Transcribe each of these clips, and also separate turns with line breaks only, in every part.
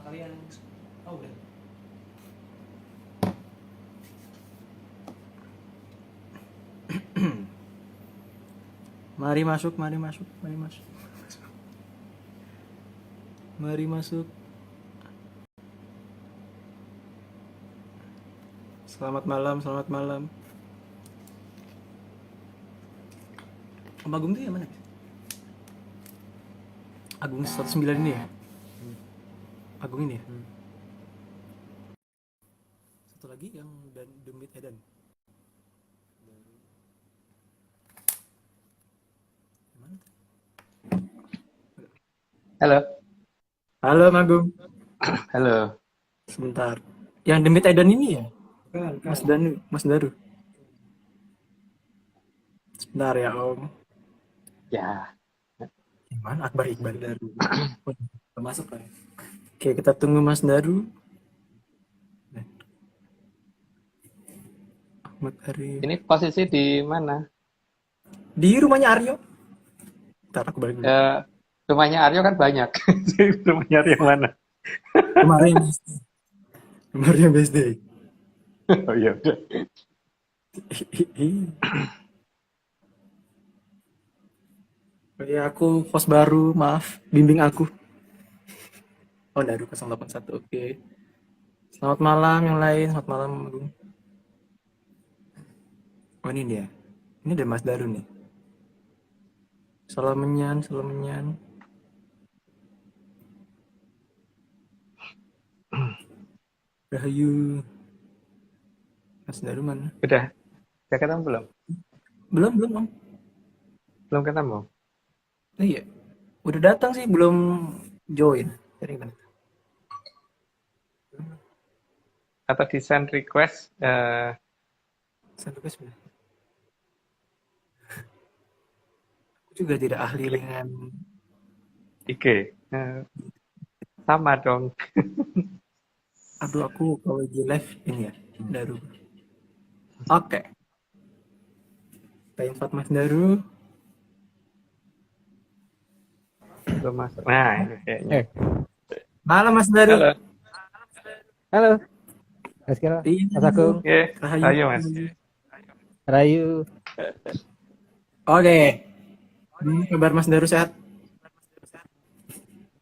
kalian. Oh udah. Mari masuk, mari masuk, mari masuk. Mari masuk. Selamat malam, selamat malam. Om Agung tuh yang mana? Agung 109 ini ya? Agung ini ya? Satu lagi yang dan Demit Edan. Mana tuh?
Halo.
Halo Agung.
Halo.
Sebentar. Yang Demit Edan ini ya? Mas Danu, Mas Daru. Sebentar ya Om.
Ya.
Gimana Akbar Iqbal Daru? Masuk lah. Oke, kita tunggu Mas Daru. Ahmad Arif.
Ini posisi di mana?
Di rumahnya Aryo. Ntar aku balik dulu.
Rumahnya Aryo kan banyak. Rumahnya Aryo mana?
Kemarin Kemarin BSD.
Oh iya udah.
Ya aku host baru, maaf, bimbing aku. Oh, Daru 081. Oke. Selamat malam yang lain, selamat malam Agung. Oh ini dia. Ini ada Mas Daru nih. Salam menyan, salam menyan. Rahayu. Mas Daru mana?
Udah ketemu belum?
Belum Om.
Belum ketemu.
Iya. Udah datang sih, belum join. Jadi gimana?
Atau di send request
Satu kes sudah. Aku juga tidak ahli dengan
IG. Sama dong.
Aduh, aku kalau di live ini ya, Daru. Oke. Kita invite Mas Daru.
Belum masuk. Nah, ini kayaknya.
Halo Mas Daru.
Halo.
Halo, Mas Kira, Mas Agung,
Oke,
Rahayu.
ayo Mas.
Rayu.
Oke. Kabar Mas Daru sehat?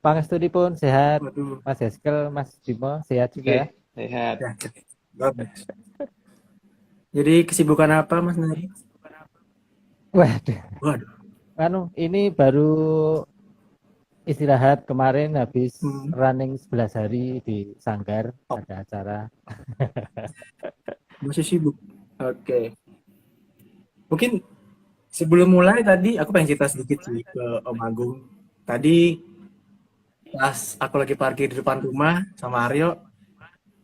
Pangestudi pun sehat.
Waduh.
Mas Eskel, Mas Bimo sehat juga.
Oke, sehat.
Bagus. Jadi kesibukan apa Mas Daru?
Waduh. Ini baru istirahat kemarin habis running 11 hari di Sanggar, ada acara.
Masih sibuk. Oke. Mungkin sebelum mulai tadi aku pengen cerita sedikit sih ke Om Agung. Tadi pas aku lagi parkir di depan rumah sama Aryo,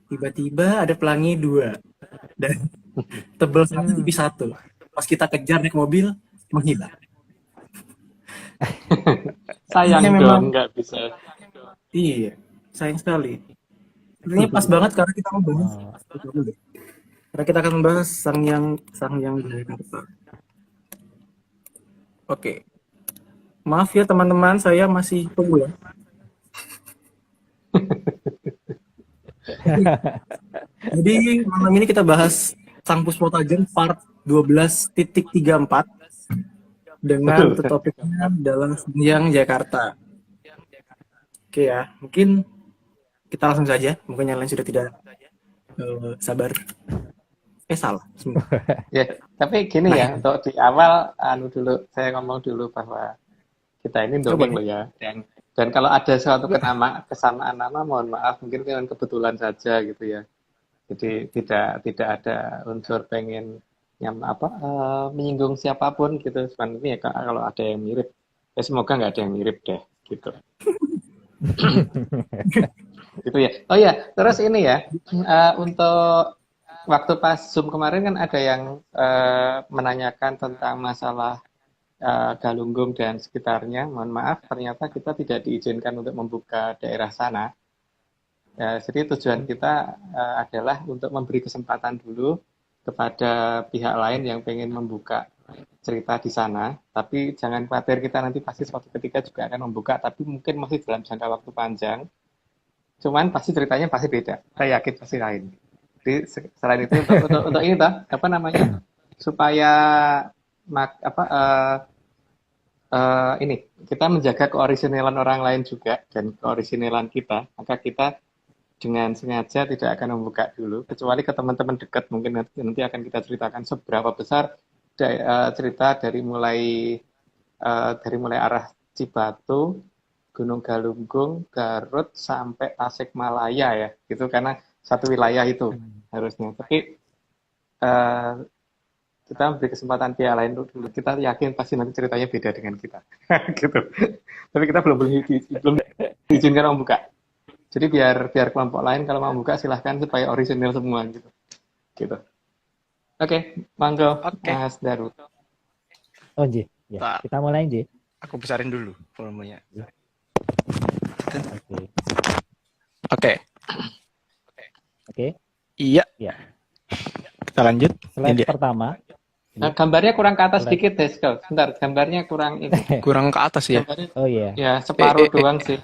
tiba-tiba ada pelangi 2 dan tebel 1 tipis 1. Pas kita kejar naik mobil, menghilang.
Sayang dong, nggak bisa.
Iya, sayang sekali. Ini pas banget karena kita membahas karena kita akan membahas sang yang di Jakarta. Oke. Maaf ya teman-teman, saya masih pemula. Jadi malam ini kita bahas Sang Puspo Tajam part 12.34 dengan topiknya dalam Senjang Jakarta. Oke ya, mungkin kita langsung saja. Mungkin yang lain sudah tidak sabar. Salah.
Ya, tapi gini ya, untuk di awal saya ngomong dulu bahwa kita ini dongeng loh ya. Dan kalau ada suatu kesamaan nama, mohon maaf, mungkin kan kebetulan saja gitu ya. Jadi tidak ada unsur pengen menyinggung siapapun gitu. Sebenarnya ya, kalau ada yang mirip, ya semoga nggak ada yang mirip deh gitu. Gitu ya. Oh ya, terus ini ya, untuk waktu pas Zoom kemarin kan ada yang menanyakan tentang masalah Galunggung dan sekitarnya. Mohon maaf, ternyata kita tidak diizinkan untuk membuka daerah sana. Jadi tujuan kita adalah untuk memberi kesempatan dulu kepada pihak lain yang pengen membuka cerita di sana. Tapi jangan khawatir, kita nanti pasti suatu ketika juga akan membuka, tapi mungkin masih dalam jangka waktu panjang. cuman pasti ceritanya pasti beda. Saya yakin pasti lain. Jadi selain itu untuk ini toh, apa namanya? Supaya ini kita menjaga keorisinalan orang lain juga dan keorisinalan kita, maka kita dengan sengaja tidak akan membuka dulu, kecuali ke teman-teman dekat. Mungkin nanti akan kita ceritakan seberapa besar cerita dari mulai arah Cibatu, Gunung Galunggung, Garut sampai Tasikmalaya ya, gitu karena satu wilayah itu harusnya. Tapi eh, kita beri kesempatan pihak lain dulu. Kita yakin pasti nanti ceritanya beda dengan kita, gitu. Tapi kita belum diizinkan membuka. Jadi biar kelompok lain kalau mau buka silahkan supaya orisinil semua gitu. Gitu. Oke, monggo
Oke.
Mas Daru.
Oh, Nji. Ya,
Tak.
kita mulai, Nji.
Aku besarin dulu volumenya.
Oke.
Oke.
Oke.
Iya.
Ya.
Kita lanjut.
Slide
Ini dia.
pertama.
Nah, gambarnya kurang ke atas sedikit, Desko. Bentar, gambarnya kurang ini.
Kurang ke atas ya.
Gambarnya,
Oh iya.
ya, separuh doang sih.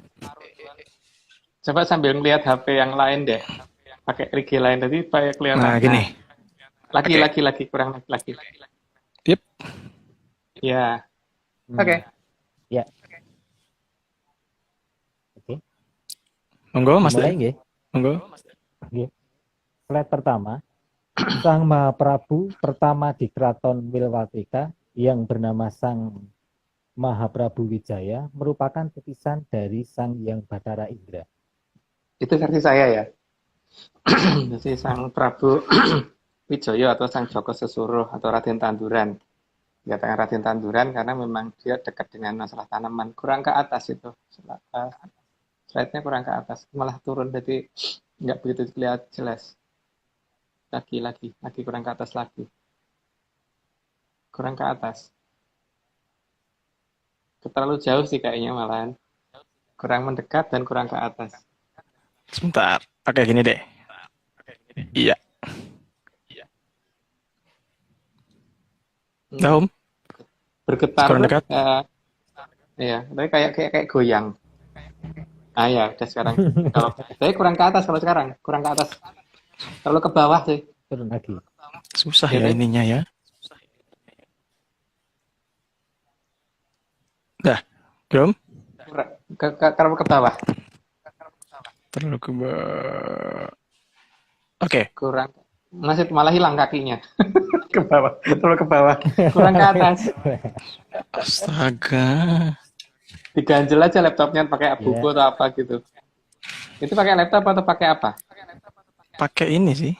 Coba sambil ngeliat HP yang lain deh. Pakai RG lain tadi supaya kelihatan.
Nah, gini.
Lagi, kurang lagi.
Yep.
Ya.
Hmm.
Oke.
Ya. Oke.
Monggo Mas.
Mulai, Nji.
Monggo.
Slide pertama. Sang Mahaprabu pertama di Keraton Wilwatika yang bernama Sang Mahaprabu Wijaya merupakan titisan dari Sang Hyang Bathara Indra.
Itu versi saya ya. Jadi Sang Prabu Wijaya atau Sang Joko Sesuruh atau Raden Tanduran. Dikatakan Raden Tanduran karena memang dia dekat dengan masalah tanaman. Kurang ke atas itu. Slide-nya kurang ke atas. Malah turun jadi nggak begitu kelihatan jelas. Lagi kurang ke atas lagi. Kurang ke atas. Terlalu jauh sih kayaknya malahan. Kurang mendekat dan kurang ke atas.
Sebentar. Oke, gini deh. Iya. Nah, Om.
Bergetar.
Kurang dekat.
Iya, tapi kayak goyang. Ah ya, udah sekarang. Tapi kurang ke atas kalau sekarang, kurang ke atas. Terlalu ke bawah sih.
Turun lagi.
Susah
Ya,
ya
Dek.
ininya ya. Dah. Belum?
Terlalu ke bawah.
Terlalu ke bawah. Oke.
Kurang. Masih malah hilang kakinya. Ke bawah. Terlalu ke bawah. Kurang ke atas.
Astaga.
Diganjel aja laptopnya pakai buku atau apa gitu. Itu pakai laptop atau pakai apa?
Pakai ini sih.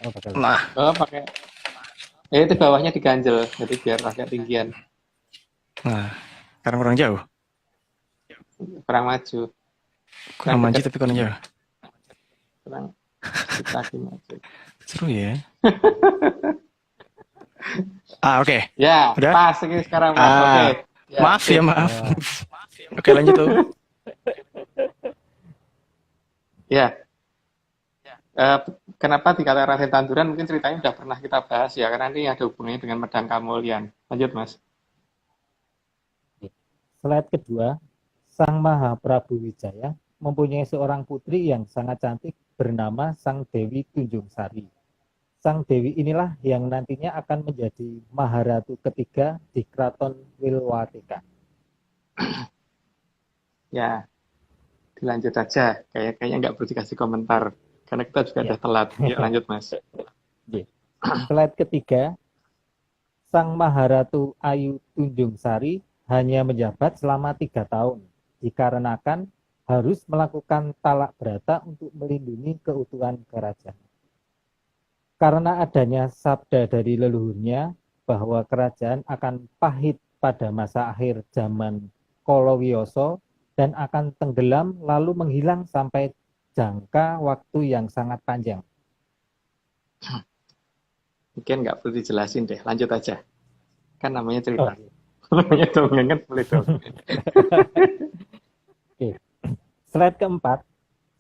Oh, pakai.
Nah,
Oh, pakai. Itu bawahnya diganjel, jadi biar agak tinggian.
nah. Sekarang kurang jauh.
Kurang maju.
Kurang maju tapi kurang jauh.
Kurang lagi maju.
Seru ya. Oke.
Ya,
Udah?
pas ini sekarang Mas.
Ah,
Oke. Ya,
Maaf
sip.
ya, maaf. Oke, lanjut tuh.
Ya. Kenapa dikatakan Raden Tanduran? Mungkin ceritanya sudah pernah kita bahas ya, karena ini ada hubungannya dengan Medang Kamulyan. Lanjut, Mas.
Slide kedua, Sang Mahaprabu Wijaya mempunyai seorang putri yang sangat cantik bernama Sang Dewi Tunjung Sari. Sang Dewi inilah yang nantinya akan menjadi Maharatu ketiga di Keraton Wilwatika.
Ya, dilanjut aja. Kayaknya nggak perlu dikasih komentar, karena kita juga
Ya.
udah telat. Yuk, lanjut, Mas.
Slide ketiga, Sang Maharatu Ayu Tunjung Sari hanya menjabat selama 3 tahun, dikarenakan harus melakukan talak berata untuk melindungi keutuhan kerajaan. Karena adanya sabda dari leluhurnya bahwa kerajaan akan pahit pada masa akhir zaman Kolowiyoso dan akan tenggelam lalu menghilang sampai jangka waktu yang sangat panjang.
Mungkin nggak perlu dijelasin deh. Lanjut aja. Kan namanya cerita.
Oh.
Namanya dongeng kan boleh dong.
Slide keempat,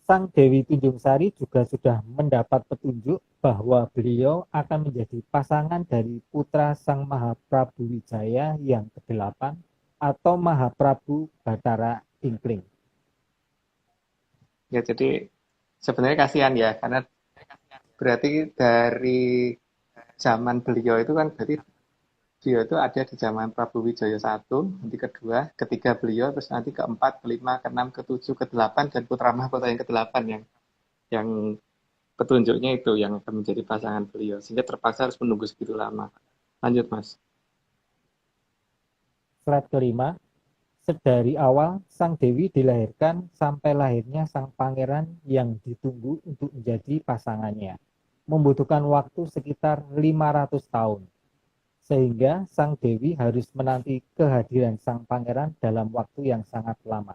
Sang Dewi Tunjung Sari juga sudah mendapat petunjuk bahwa beliau akan menjadi pasangan dari putra Sang Mahaprabu Wijaya yang ke-8 atau Mahaprabu Bathara Ingkring.
Ya, jadi sebenarnya kasihan ya, karena berarti dari zaman beliau itu kan berarti beliau itu ada di zaman Prabu Wijaya satu, nanti kedua, ketiga beliau, terus nanti keempat, kelima, keenam, ketujuh, kedelapan, dan putra mahkota yang kedelapan yang petunjuknya itu yang akan menjadi pasangan beliau, sehingga terpaksa harus menunggu segitu lama. Lanjut, Mas.
Slide kelima, sedari awal Sang Dewi dilahirkan sampai lahirnya Sang Pangeran yang ditunggu untuk menjadi pasangannya, membutuhkan waktu sekitar 500 tahun. Sehingga Sang Dewi harus menanti kehadiran Sang Pangeran dalam waktu yang sangat lama.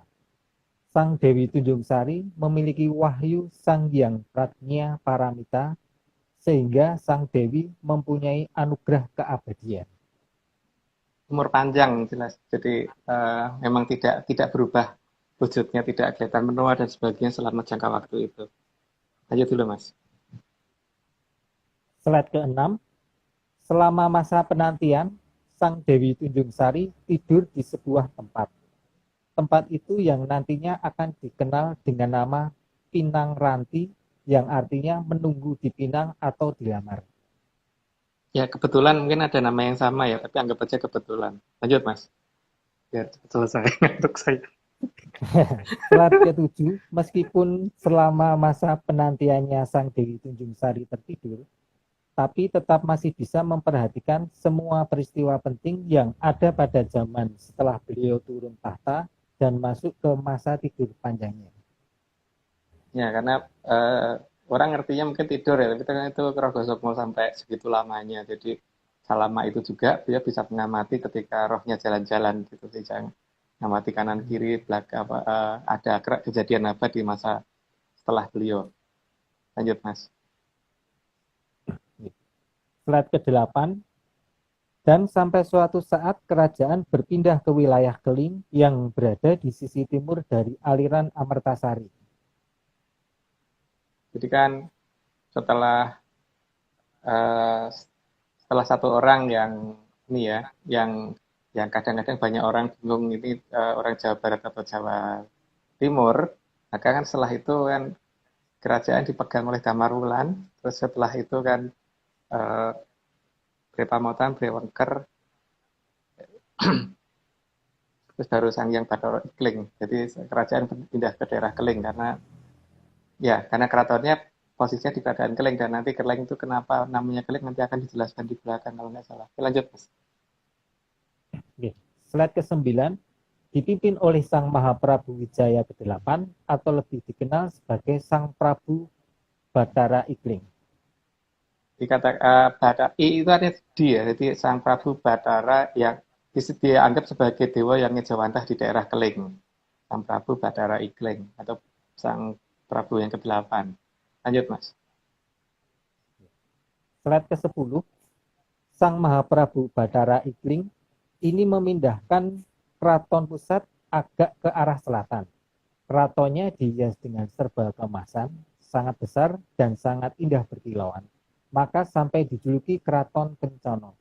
Sang Dewi Tunjung Sari memiliki wahyu Sang Hyang Pratnya Paramita, sehingga Sang Dewi mempunyai anugerah keabadian.
Umur panjang jelas, jadi memang tidak berubah wujudnya, tidak kelihatan menua dan sebagainya selama jangka waktu itu. Lanjut dulu, Mas.
Slide ke-6, selama masa penantian, Sang Dewi Tunjung Sari tidur di sebuah tempat. Tempat itu yang nantinya akan dikenal dengan nama Pinang Ranti, yang artinya menunggu dipinang atau dilamar.
Ya, kebetulan mungkin ada nama yang sama ya, tapi anggap aja kebetulan. Lanjut, Mas. Biar cepat selesai untuk saya.
Slide ke-7, meskipun selama masa penantiannya Sang Dewi Tunjung Sari tertidur, tapi tetap masih bisa memperhatikan semua peristiwa penting yang ada pada zaman setelah beliau turun tahta dan masuk ke masa tidur panjangnya.
Ya, karena orang ngertinya mungkin tidur ya, tapi kan itu Kerogosukmo sampai segitu lamanya. Jadi selama itu juga dia bisa mengamati ketika rohnya jalan-jalan gitu, bisa mengamati kanan kiri, belakang ada kejadian apa di masa setelah beliau. Lanjut, Mas.
Slide ke-8, dan sampai suatu saat kerajaan berpindah ke wilayah Keling yang berada di sisi timur dari aliran Amertasari.
Jadi kan setelah satu orang yang ini ya, yang kadang-kadang banyak orang bingung ini orang Jawa Barat atau Jawa Timur, maka kan setelah itu kan kerajaan dipegang oleh Damar Wulan, terus setelah itu kan Bre Pamotan, Bre Wengker, terus baru Sang Hyang Bathara Ikling. Jadi kerajaan pindah ke daerah Keling karena keratonnya posisinya di keadaan Keling, dan nanti Keling itu kenapa namanya Keling nanti akan dijelaskan di belakang kalau nggak salah. Oke, lanjut, Mas.
Oke. Slide ke-9, dipimpin oleh Sang Mahaprabu Wijaya ke-8 atau lebih dikenal sebagai Sang Prabu Bathara Ikling.
Bathara I itu artinya dia, jadi Sang Prabu Bathara yang dianggap sebagai dewa yang ngejawantah di daerah Keling. Sang Prabu Bathara Ikling atau Sang Prabu yang ke-8. Lanjut, Mas.
Slide ke-10, Sang Mahaprabu Bathara Ikling ini memindahkan keraton pusat agak ke arah selatan. Keratonnya dihias dengan serba kemasan, sangat besar dan sangat indah berkilauan. Maka sampai dijuluki Keraton Kencana.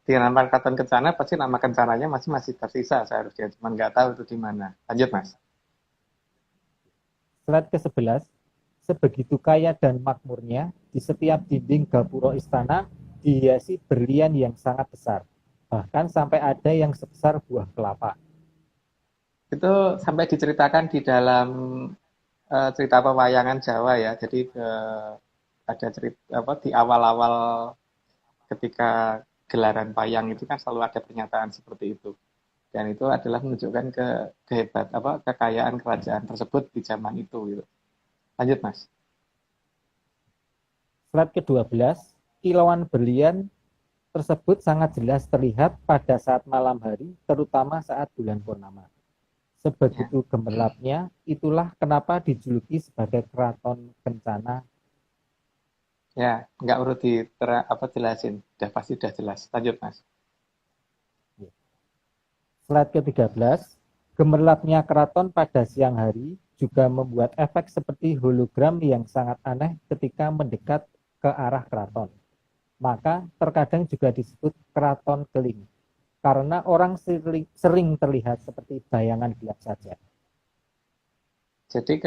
Di nama Keraton Kencana pasti nama Kencananya masih tersisa seharusnya, cuma nggak tahu itu di mana. Lanjut, Mas.
Slide ke-11, sebegitu kaya dan makmurnya, di setiap dinding gapura istana dihiasi berlian yang sangat besar, bahkan sampai ada yang sebesar buah kelapa.
Itu sampai diceritakan di dalam cerita pewayangan Jawa ya. Jadi ada cerita di awal-awal ketika gelaran wayang itu kan selalu ada pernyataan seperti itu. Dan itu adalah menunjukkan kekayaan kerajaan tersebut di zaman itu gitu. Lanjut, Mas.
Slide ke-12, kilauan berlian tersebut sangat jelas terlihat pada saat malam hari, terutama saat bulan purnama. Sebegitu gemerlapnya, itulah kenapa dijuluki sebagai Keraton Kencana.
Ya, nggak perlu jelasin, pasti udah jelas. Lanjut, Mas.
Slide ke-13, gemerlapnya keraton pada siang hari juga membuat efek seperti hologram yang sangat aneh ketika mendekat ke arah keraton. Maka terkadang juga disebut Keraton Keling, karena orang sering terlihat seperti bayangan gelap saja.
Jadi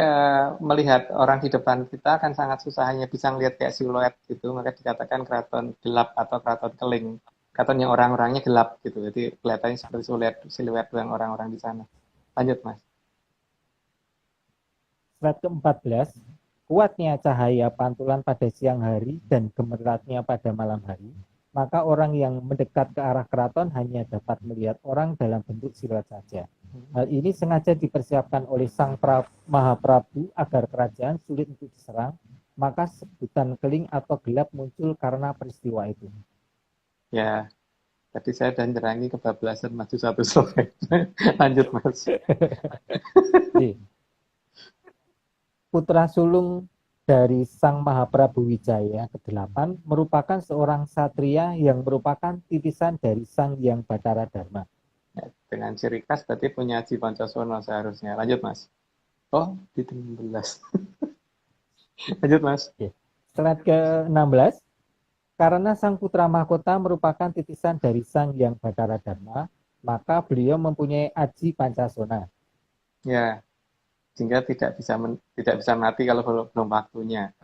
melihat orang di depan kita akan sangat susah, hanya bisa melihat kayak siluet gitu, maka dikatakan keraton gelap atau keraton keling. Keraton yang orang-orangnya gelap gitu, jadi kelihatannya seperti siluet yang orang-orang di sana. Lanjut Mas.
Slide ke-14, kuatnya cahaya pantulan pada siang hari dan gemerlapnya pada malam hari, maka orang yang mendekat ke arah keraton hanya dapat melihat orang dalam bentuk siluet saja. Hal ini sengaja dipersiapkan oleh Sang Mahaprabu agar kerajaan sulit untuk diserang, maka sebutan keling atau gelap muncul karena peristiwa itu.
Ya, tadi saya dan Jerangi kebablasan maju satu slide. Lanjut Mas.
Jadi, putra sulung dari Sang Mahaprabu Wijaya ke-8 merupakan seorang satria yang merupakan titisan dari Sang Hyang Bathara Dharma.
Ya, dengan ciri khas berarti punya Aji Pancosono seharusnya. Lanjut Mas. Oh, di 16. Lanjut Mas.
Slide ke-16, karena Sang Putra Mahkota merupakan titisan dari Sang Hyang Bathara Dharma, maka beliau mempunyai Aji Pancasona.
Ya, sehingga tidak bisa mati kalau belum waktunya.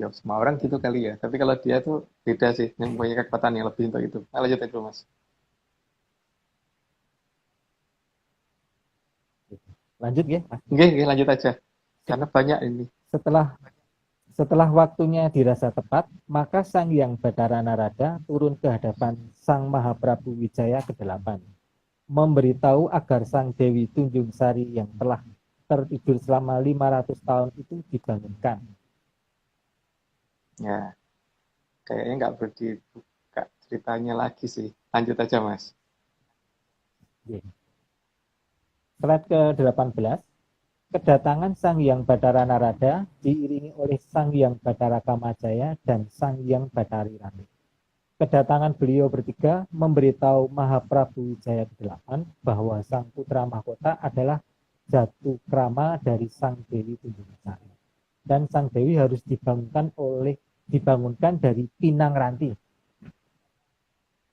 Ya, semua orang gitu kali ya. Tapi kalau dia tuh beda sih, yang punya kekuatan yang lebih untuk itu. Nah, lanjut itu Mas.
Lanjut ya.
Oke, lanjut aja. Karena banyak ini.
Setelah waktunya dirasa tepat, maka Sang Hyang Bathara Narada turun ke hadapan Sang Mahaprabu Wijaya ke-8, memberitahu agar Sang Dewi Tunjung Sari yang telah tertidur selama 500 tahun itu dibangunkan.
Ya, kayaknya nggak perlu dibuka ceritanya lagi sih. Lanjut aja Mas.
Slide ke-18, kedatangan Sang Hyang Bathara Narada diiringi oleh Sang Hyang Bathara Kamajaya dan Sang Hyang Bathari Rati. Kedatangan beliau bertiga memberitahu Mahaprabu Wijaya ke-8 bahwa Sang Putra Mahkota adalah jatuh krama dari Sang Dewi Tunjung Sari. Dan Sang Dewi harus dibangunkan dari pinang ranti.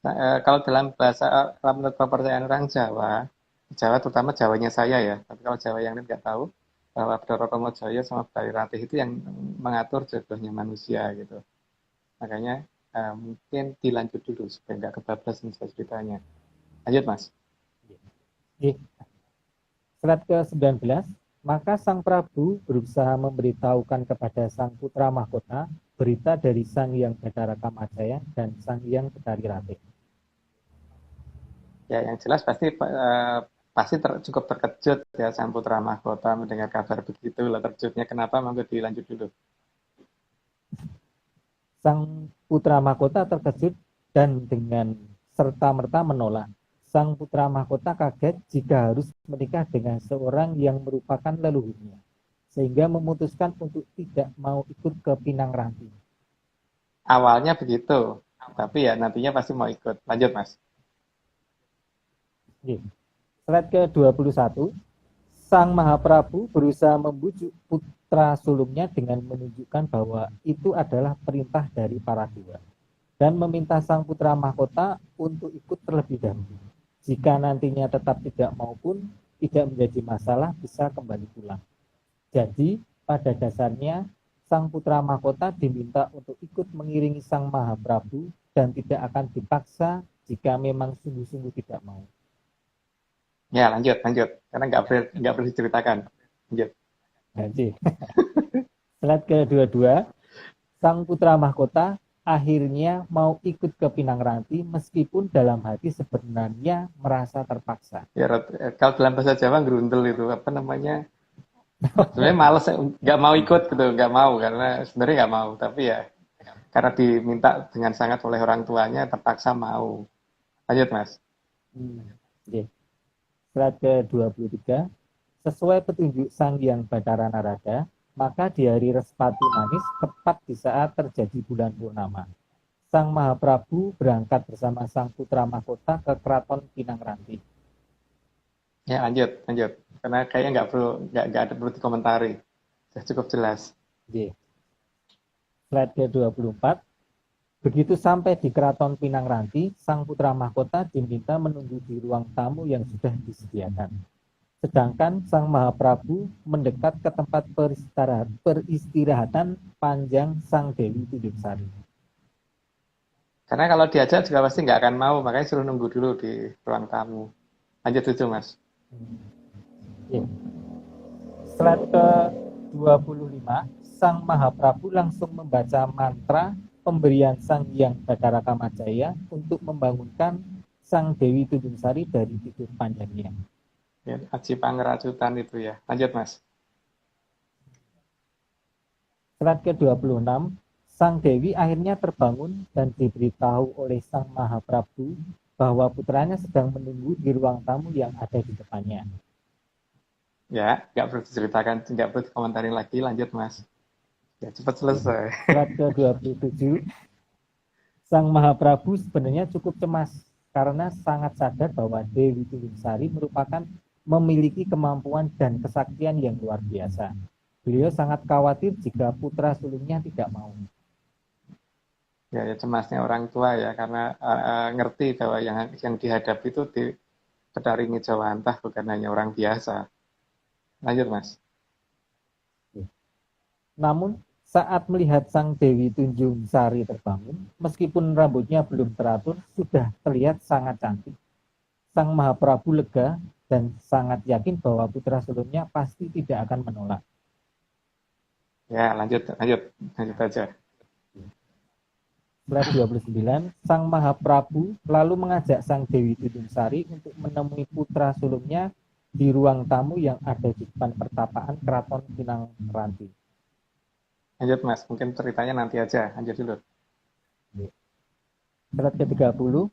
Nah, kalau dalam menurut kepercayaan orang Jawa terutama Jawanya saya ya, tapi kalau Jawa yang lain nggak tahu, bahwa Bathara Kamajaya sama Bathari Ratih itu yang mengatur jodohnya manusia gitu. Makanya mungkin dilanjut dulu supaya nggak kebablasan ceritanya. Lanjut Mas.
Slide ke-19, maka Sang Prabu berusaha memberitahukan kepada Sang Putra Mahkota berita dari Sang Hyang Bathara Kamajaya dan Sang Hyang Bathari Ratih.
Ya, yang jelas pasti cukup terkejut ya Sang Putra Mahkota mendengar kabar begitu. Lah terkejutnya kenapa? Monggo dilanjut dulu.
Sang Putra Mahkota terkejut dan dengan serta-merta menolak. Sang Putra Mahkota kaget jika harus menikah dengan seorang yang merupakan leluhurnya, sehingga memutuskan untuk tidak mau ikut ke Pinang Ranti.
Awalnya begitu, tapi ya nantinya pasti mau ikut. Lanjut Mas.
Slide ke-21, Sang Mahaprabu berusaha membujuk putra sulungnya dengan menunjukkan bahwa itu adalah perintah dari para dewa dan meminta Sang Putra Mahkota untuk ikut terlebih dahulu. Jika nantinya tetap tidak mau pun tidak menjadi masalah, bisa kembali pulang. Jadi pada dasarnya Sang Putra Mahkota diminta untuk ikut mengiringi Sang Mahaprabu dan tidak akan dipaksa jika memang sungguh-sungguh tidak mau.
Ya, lanjut. Karena nggak boleh diceritakan. Lanjut.
Slide ke-22, Sang Putra Mahkota akhirnya mau ikut ke Pinang Ranti meskipun dalam hati sebenarnya merasa terpaksa.
Ya, kalau dalam bahasa Jawa gerundel itu apa namanya? Sebenarnya males, nggak mau ikut gitu, nggak mau karena sebenarnya nggak mau, tapi ya karena diminta dengan sangat oleh orang tuanya terpaksa mau. Lanjut Mas.
Slide ke-23, sesuai petunjuk Sang Hyang Bathara Narada, maka di hari Respati Manis, tepat di saat terjadi bulan purnama, Sang Mahaprabu berangkat bersama Sang Putra Mahkota ke Keraton Pinang Ranti.
Ya, lanjut. Karena kayaknya nggak ada perlu dikomentari. Sudah cukup jelas.
Slide ke-24, begitu sampai di Keraton Pinang Ranti, Sang Putra Mahkota diminta menunggu di ruang tamu yang sudah disediakan. Sedangkan Sang Mahaprabu mendekat ke tempat peristirahatan panjang Sang Dewi Tunjungsari.
Karena kalau diajak juga pasti nggak akan mau, makanya suruh nunggu dulu di ruang tamu. Lanjut itu, Mas.
Ya. Slide ke-25, Sang Mahaprabu langsung membaca mantra pemberian Sang Hyang Badaraka Majaya untuk membangunkan Sang Dewi Tunjungsari dari tidur panjangnya.
Ya, Aji Pangeracutan itu ya. Lanjut, Mas.
Slide ke-26, Sang Dewi akhirnya terbangun dan diberitahu oleh Sang Mahaprabu bahwa putranya sedang menunggu di ruang tamu yang ada di depannya.
Ya, nggak perlu diceritakan, nggak perlu dikomentarin lagi. Lanjut, Mas. Ya, cepat selesai.
Slide ke-27, Sang Mahaprabu sebenarnya cukup cemas karena sangat sadar bahwa Dewi Tunjungsari merupakan memiliki kemampuan dan kesaktian yang luar biasa. Beliau sangat khawatir jika putra sulungnya tidak mau.
Ya, ya cemasnya orang tua ya, karena ngerti bahwa yang dihadapi itu di Betari Ngejawantah bukan hanya orang biasa. Lanjut, Mas.
Namun saat melihat Sang Dewi Tunjungsari terbangun, meskipun rambutnya belum teratur, sudah terlihat sangat cantik. Sang Mahaprabu lega dan sangat yakin bahwa putra sulungnya pasti tidak akan menolak.
Ya, lanjut aja.
Slide 29, Sang Mahaprabu lalu mengajak Sang Dewi Tunjungsari untuk menemui putra sulungnya di ruang tamu yang ada di depan pertapaan Keraton Pinang Ranti.
Lanjut, Mas. Mungkin ceritanya nanti aja. Lanjut dulu.
Slide ke-30,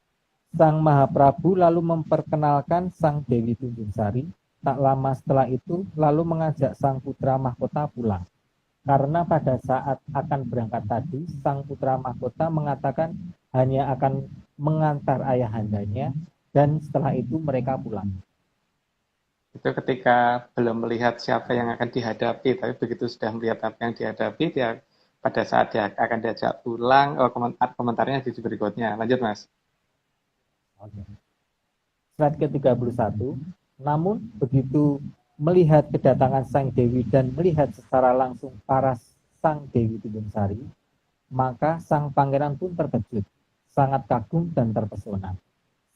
Sang Mahaprabu lalu memperkenalkan Sang Dewi Tunjungsari. Tak lama setelah itu, lalu mengajak Sang Putra Mahkota pulang. Karena pada saat akan berangkat tadi, Sang Putra Mahkota mengatakan hanya akan mengantar ayahandanya, dan setelah itu mereka pulang.
Itu ketika belum melihat siapa yang akan dihadapi, tapi begitu sudah melihat apa yang dihadapi, dia pada saat dia akan diajak pulang, komentarnya di berikutnya. Lanjut, Mas.
Oke. Slide ke-31, namun begitu melihat kedatangan Sang Dewi dan melihat secara langsung paras Sang Dewi Tunjungsari, maka Sang Pangeran pun terkejut, sangat kagum dan terpesona.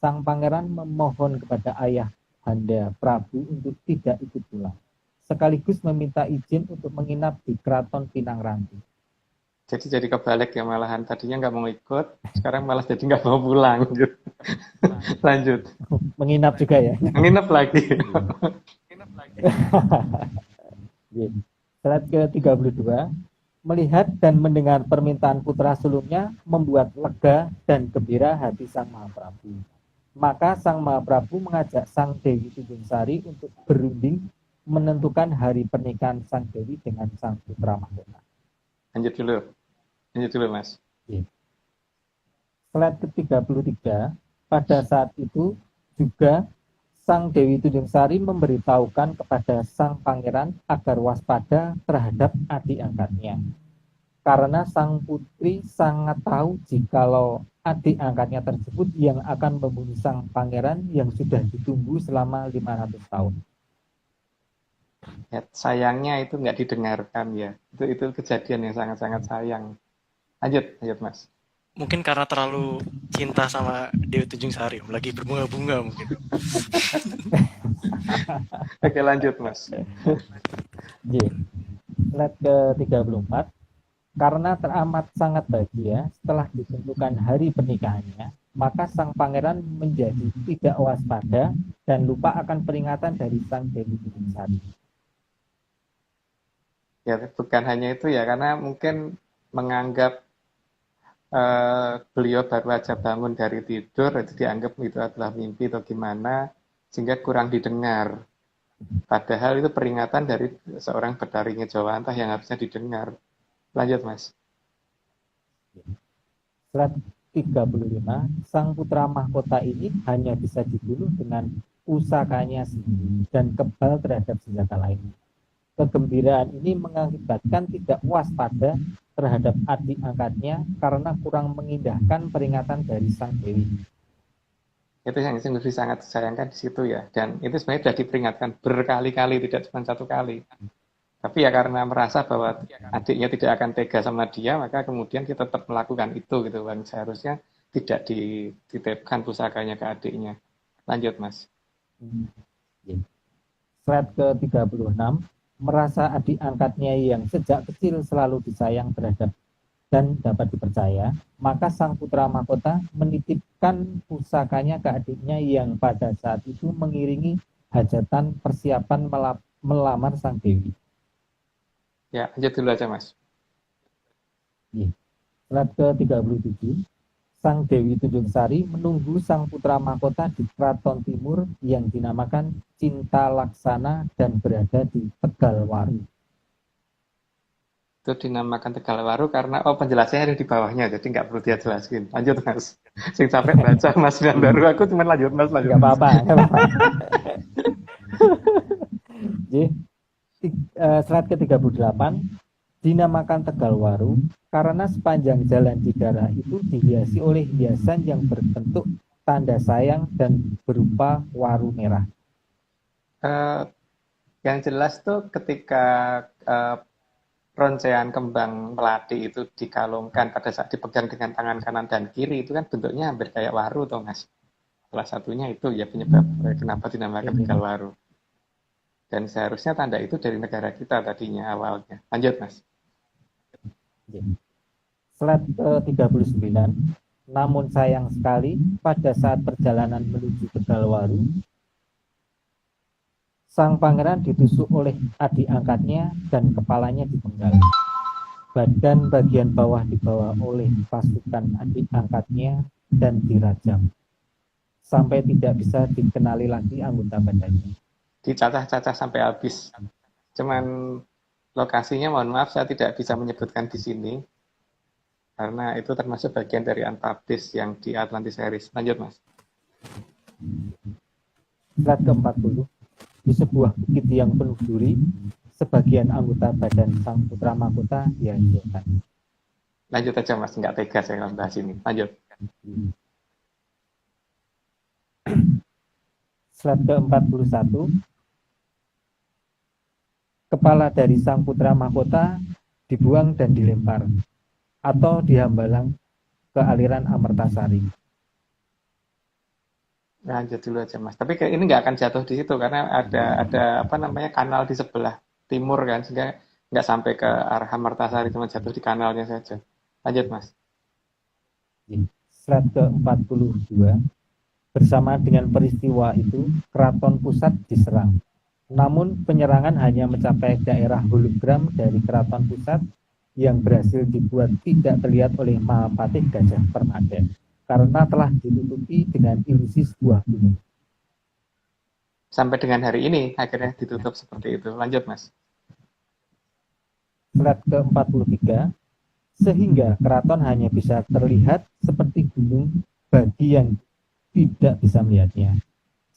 Sang Pangeran memohon kepada ayah Handa Prabu untuk tidak ikut pulang, sekaligus meminta izin untuk menginap di Keraton Pinang Ranti.
Jadi kebalik ya malahan. Tadinya nggak mau ikut, sekarang malah jadi nggak mau pulang. Lanjut.
Menginap juga ya.
Menginap lagi.
Slide ke-32, melihat dan mendengar permintaan putra sulungnya membuat lega dan gembira hati Sang Mahaprabu. Maka Sang Mahaprabu mengajak Sang Dewi Tunjungsari untuk berunding menentukan hari pernikahan Sang Dewi dengan Sang Putra Mahkota.
Lanjut dulu, Mas.
Slide ke-33, pada saat itu juga Sang Dewi Tunjungsari memberitahukan kepada Sang Pangeran agar waspada terhadap adik angkatnya. Karena Sang Putri sangat tahu jikalau adik angkatnya tersebut yang akan membunuh Sang Pangeran yang sudah ditunggu selama 500 tahun.
Ya, sayangnya itu nggak didengarkan ya. Itu kejadian yang sangat-sangat sayang. Lanjut, Mas.
Mungkin karena terlalu cinta sama Dewi Tunjungsari, lagi berbunga-bunga mungkin.
Oke, lanjut, Mas.
Slide ke-34, karena teramat sangat bahagia setelah ditentukan hari pernikahannya, maka Sang Pangeran menjadi tidak waspada dan lupa akan peringatan dari Sang Dewi Tunjungsari.
Ya, bukan hanya itu ya, karena mungkin menganggap beliau baru aja bangun dari tidur, itu dianggap itu adalah mimpi atau gimana, sehingga kurang didengar. Padahal itu peringatan dari seorang Betari Ngejawantah yang harusnya didengar. Lanjut, Mas.
Slide 35, Sang Putra Mahkota ini hanya bisa dibunuh dengan pusakanya sendiri dan kebal terhadap senjata lainnya. Kegembiraan ini mengakibatkan tidak waspada terhadap adik angkatnya karena kurang mengindahkan peringatan dari Sang Dewi.
Itu yang lebih sangat disayangkan di situ ya. Dan itu sebenarnya sudah diperingatkan berkali-kali, tidak cuma satu kali. Tapi ya karena merasa bahwa adiknya tidak akan tega sama dia, maka kemudian kita tetap melakukan itu gitu kan. Seharusnya tidak dititipkan pusakanya ke adiknya. Lanjut, Mas.
Slide ke-36, merasa adik angkatnya yang sejak kecil selalu disayang terhadap dan dapat dipercaya, maka sang putra mahkota menitipkan pusakanya ke adiknya yang pada saat itu mengiringi hajatan persiapan melamar sang dewi.
Ya, lanjut dulu aja, Mas.
Slide ke-37, sang Dewi Tunjung Sari menunggu sang putra mahkota di Keraton Timur yang dinamakan Cinta Laksana dan berada di Tegalwaru.
Itu dinamakan Tegalwaru karena penjelasannya ada di bawahnya, jadi nggak perlu dia jelasin. Lanjut, Mas. Sing capek baca Mas dan baru aku cuma lanjut, Mas. Lanjut.
Nggak apa-apa. Slide ke-38, dinamakan Tegalwaru karena sepanjang jalan di daerah itu dihiasi oleh hiasan yang berbentuk tanda sayang dan berupa waru merah.
Yang jelas tuh ketika roncean kembang melati itu dikalungkan pada saat dipegang dengan tangan kanan dan kiri, itu kan bentuknya hampir kayak waru toh, Mas. Salah satunya itu ya penyebab kenapa dinamakan Tegalwaru. Dan seharusnya tanda itu dari negara kita tadinya awalnya. Lanjut, Mas.
Slide ke-39, namun sayang sekali pada saat perjalanan menuju Tegalwaru, sang pangeran ditusuk oleh adik angkatnya dan kepalanya dipenggal. Badan bagian bawah dibawa oleh pasukan adik angkatnya dan dirajam. Sampai tidak bisa dikenali lagi anggota badannya.
Dicacah-cacah sampai habis. Cuman lokasinya mohon maaf saya tidak bisa menyebutkan di sini karena itu termasuk bagian dari Antarktis yang di Atlantis Series. Lanjut, Mas.
Slide ke-40, di sebuah bukit yang penuh duri, sebagian anggota badan sang putra mahkota dihancurkan.
Lanjut aja, Mas, nggak tega saya membahas ini. Lanjut.
Slide ke-41, kepala dari sang putra mahkota dibuang dan dilempar atau dihambalang ke aliran Amertasari.
Lanjut dulu aja, Mas. Tapi ini nggak akan jatuh di situ karena ada kanal di sebelah timur kan, sehingga nggak sampai ke arah Amertasari, cuma jatuh di kanalnya saja. Lanjut, Mas.
Slide ke-42, bersama dengan peristiwa itu, Keraton Pusat diserang. Namun penyerangan hanya mencapai daerah hologram dari Keraton Pusat yang berhasil dibuat tidak terlihat oleh Mahapatih Gajah Permada karena telah ditutupi dengan ilusi sebuah gunung.
Sampai dengan hari ini akhirnya ditutup seperti itu. Lanjut, Mas.
Slide ke-43, sehingga keraton hanya bisa terlihat seperti gunung bagi yang tidak bisa melihatnya,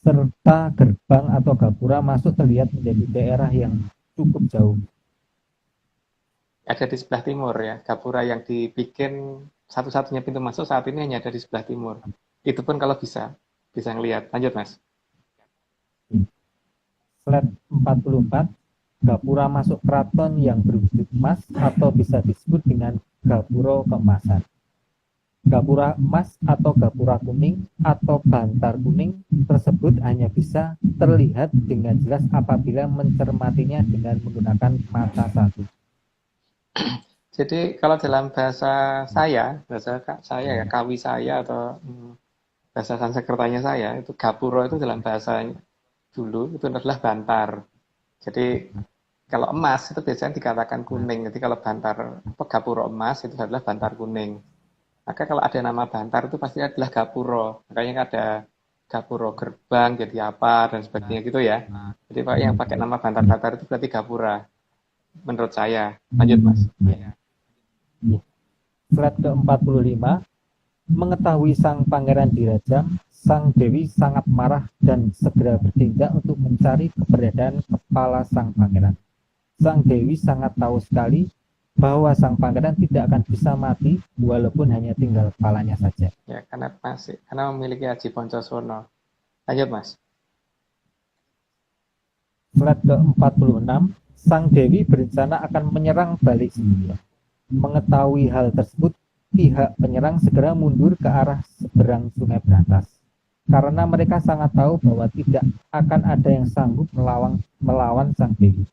serta gerbang atau gapura masuk terlihat menjadi daerah yang cukup jauh.
Ada di sebelah timur ya, gapura yang dibikin satu-satunya pintu masuk saat ini hanya ada di sebelah timur. Itu pun kalau bisa ngelihat. Lanjut, Mas.
Slide 44, gapura masuk keraton yang berwujud emas atau bisa disebut dengan gapura keemasan. Gapura emas atau gapura kuning atau bantar kuning tersebut hanya bisa terlihat dengan jelas apabila mencermatinya dengan menggunakan mata satu.
Jadi kalau dalam bahasa saya ya, kawi saya atau bahasa Sanskertanya saya, itu gapura itu dalam bahasa dulu itu adalah bantar. Jadi kalau emas itu biasanya dikatakan kuning. Jadi kalau bantar gapura emas itu adalah bantar kuning. Maka kalau ada nama bantar itu pasti adalah gapura. Makanya ada gapura gerbang jadi apa dan sebagainya gitu ya. Jadi Pak yang pakai nama bantar-bantar itu berarti gapura. Menurut saya. Lanjut, Mas.
Slide ke-45, mengetahui sang pangeran dirajam, sang dewi sangat marah dan segera bertindak untuk mencari keberadaan kepala sang pangeran. Sang dewi sangat tahu sekali bahwa sang pangeran tidak akan bisa mati walaupun hanya tinggal kepalanya saja.
Ya, karena memiliki Aji Poncosono. Lanjut, Mas.
Slide ke-46, sang Dewi berencana akan menyerang balik Sindia. Mengetahui hal tersebut, pihak penyerang segera mundur ke arah seberang Sungai Berantas. Karena mereka sangat tahu bahwa tidak akan ada yang sanggup melawan sang Dewi.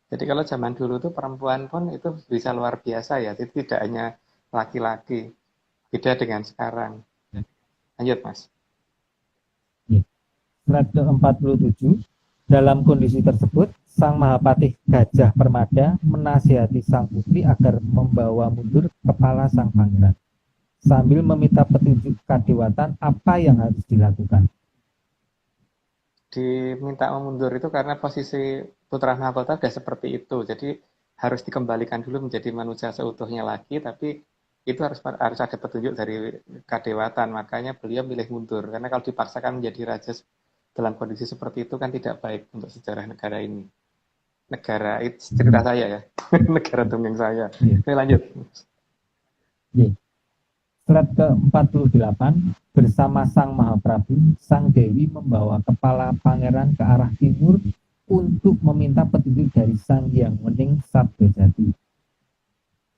Jadi kalau zaman dulu tuh perempuan pun itu bisa luar biasa ya, jadi tidak hanya laki-laki. Beda dengan sekarang. Lanjut, Mas.
Slide ke-47, dalam kondisi tersebut, sang Mahapatih Gajah Permada menasihati sang putri agar membawa mundur kepala sang pangeran, sambil meminta petunjuk kadewatan apa yang harus dilakukan.
Diminta mundur itu karena posisi Putra Mahkota sudah seperti itu, jadi harus dikembalikan dulu menjadi manusia seutuhnya lagi, tapi itu harus ada petunjuk dari kadewatan, makanya beliau milih mundur, karena kalau dipaksakan menjadi raja dalam kondisi seperti itu kan tidak baik untuk sejarah negara ini. Negara itu cerita saya ya, negara dongeng saya. Oke, lanjut.
Slide ke-48, bersama sang Mahaprabu, sang Dewi membawa kepala pangeran ke arah timur untuk meminta petunjuk dari sang Hyang Wening Sabdojati.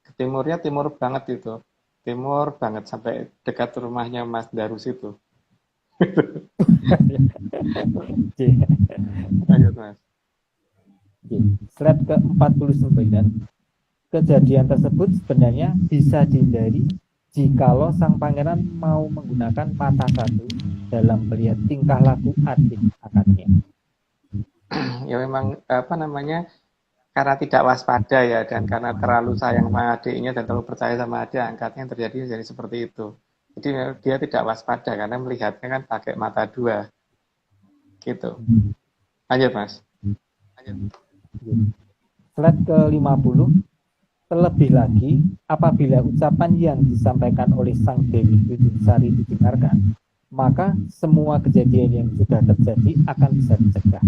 Ke timurnya timur banget itu. Timur banget sampai dekat rumahnya Mas Darus itu. Lanjut, Mas.
Slide ke-49, kejadian tersebut sebenarnya bisa dihindari jikalau sang pangeran mau menggunakan mata satu dalam melihat tingkah laku adik angkatnya.
Ya memang karena tidak waspada ya, dan karena terlalu sayang sama adiknya dan terlalu percaya sama adik angkatnya, yang terjadi jadi seperti itu. Jadi dia tidak waspada karena melihatnya kan pakai mata dua gitu. Lanjut, Mas.
Slide ke-50, terlebih lagi apabila ucapan yang disampaikan oleh sang Dewi Tunjungsari didengarkan, maka semua kejadian yang sudah terjadi akan bisa dicegah.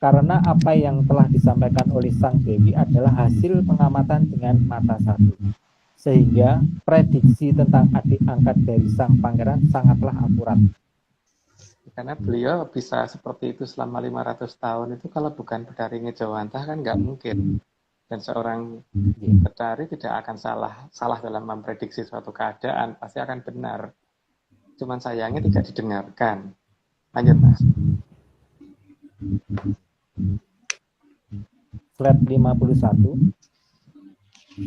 Karena apa yang telah disampaikan oleh sang Dewi adalah hasil pengamatan dengan mata satu, sehingga prediksi tentang adik angkat dari sang pangeran sangatlah akurat.
Karena beliau bisa seperti itu selama 500 tahun itu kalau bukan Betari Ngejawantah kan nggak mungkin. Dan seorang Betari tidak akan salah dalam memprediksi suatu keadaan, pasti akan benar. Cuman sayangnya tidak didengarkan. Lanjut, Mas.
Slide 51,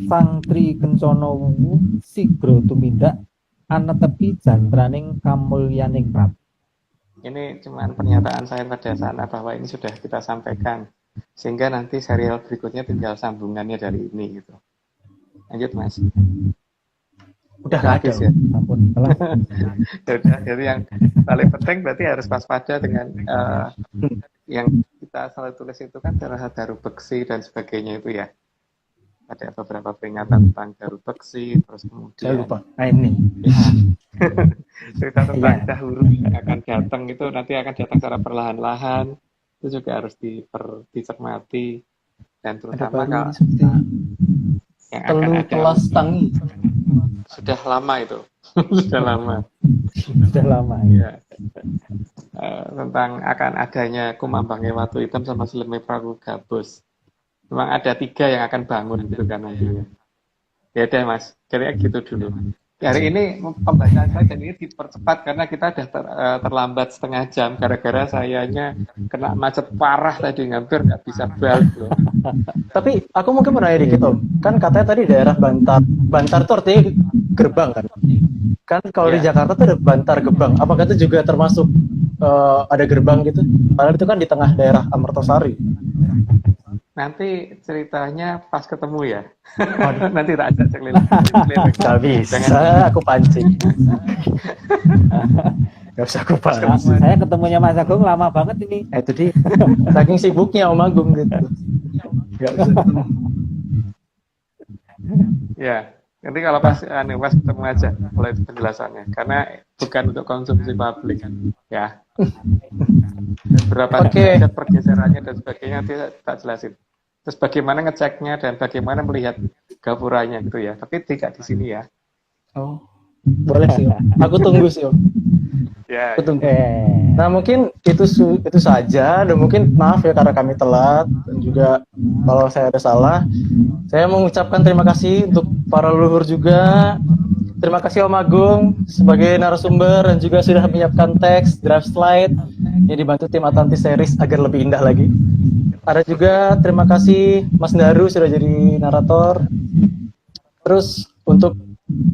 sang Tri Kencono Wuwu sigro tumindak anetepi jantraning kamulyaning Prabu.
Ini cuman pernyataan saya pada sana bahwa ini sudah kita sampaikan. Sehingga nanti serial berikutnya tinggal sambungannya dari ini gitu. Lanjut, Mas.
Udah nggak ada.
Ya.
Ampun, telah.
Udah, jadi yang paling penting berarti harus waspada dengan yang kita selalu tulis itu kan Daru Beksi dan sebagainya itu ya. Ada beberapa peringatan tentang Daru Beksi, terus kemudian
Saya lupa. Nah ini.
Ya. Cerita tentang dahulu yang akan datang itu nanti akan datang secara perlahan-lahan. Itu juga harus dicermati, dan terutama kalau yang akan ada
Telas Tangi
sudah lama itu
Sudah lama
ya. Tentang akan adanya Kumambangnya Watu Hitam sama Sleme Prabu Gabus. Memang ada 3 yang akan bangun gitu kan nantinya. Ya deh, Mas, jadi gitu dulu. Hari ini pembacaan saya dan ini dipercepat karena kita sudah terlambat setengah jam gara-gara sayanya kena macet parah tadi, hampir nggak bisa balik loh.
Tapi aku mungkin mau nanya dikit Om, kan katanya tadi daerah Bantar itu artinya gerbang kan? Kan kalau di Jakarta tuh ada Bantar Gebang, apakah itu juga termasuk ada gerbang gitu? Padahal itu kan di tengah daerah Amertosari.
Nanti ceritanya pas ketemu ya. Nanti tak ajak keliling.
Gak bisa, aku pancing. Gak usah aku pancing.
Saya ketemunya Mas Agung lama banget ini.
Itu dia, saking sibuknya Om Agung gitu. Gak bisa ketemu.
Ya, nanti kalau pas ketemu aja mulai penjelasannya. Karena bukan untuk konsumsi publik ya. Berapa pergeserannya dan sebagainya nanti tak jelasin. Terus bagaimana ngeceknya dan bagaimana melihat gapuranya gitu ya. Tapi tidak di sini ya.
Oh, boleh sih Om. Aku tunggu sih Om.
Ya.
Aku tunggu.
Eh,
Nah mungkin itu saja dan mungkin maaf ya karena kami telat dan juga kalau saya ada salah saya mengucapkan terima kasih untuk para leluhur juga. Terima kasih Om Agung sebagai narasumber dan juga sudah menyiapkan teks draft slide yang dibantu tim Atlantis Series agar lebih indah lagi. Ada juga terima kasih Mas Daru sudah jadi narator. Terus untuk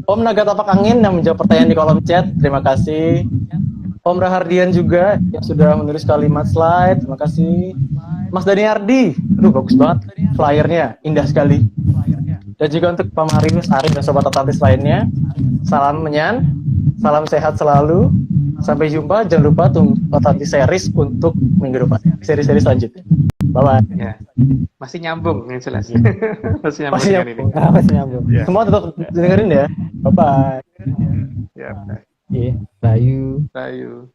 Om Naga Tapak Angin yang menjawab pertanyaan di kolom chat, terima kasih. Om Rahardian juga yang sudah menulis kalimat slide, terima kasih. Mas Dani Ardi, aduh bagus banget flyernya, indah sekali. Dan juga untuk Pak Marius, Arif, dan Sobat Atlantis lainnya, salam menyan, salam sehat selalu. Sampai jumpa, jangan lupa tunggu Atlantis Series untuk minggu depan, seri-seri selanjutnya. Bye-bye.
Ya. Masih nyambung yang jelas. Masih nyambung
Masih
dengan
nyambung.
ini.
apa sih nyambung?
Ya.
Semua tetap dengerin ya. Bye-bye.
Ya, baik.
Iya, Bayu.
Bayu.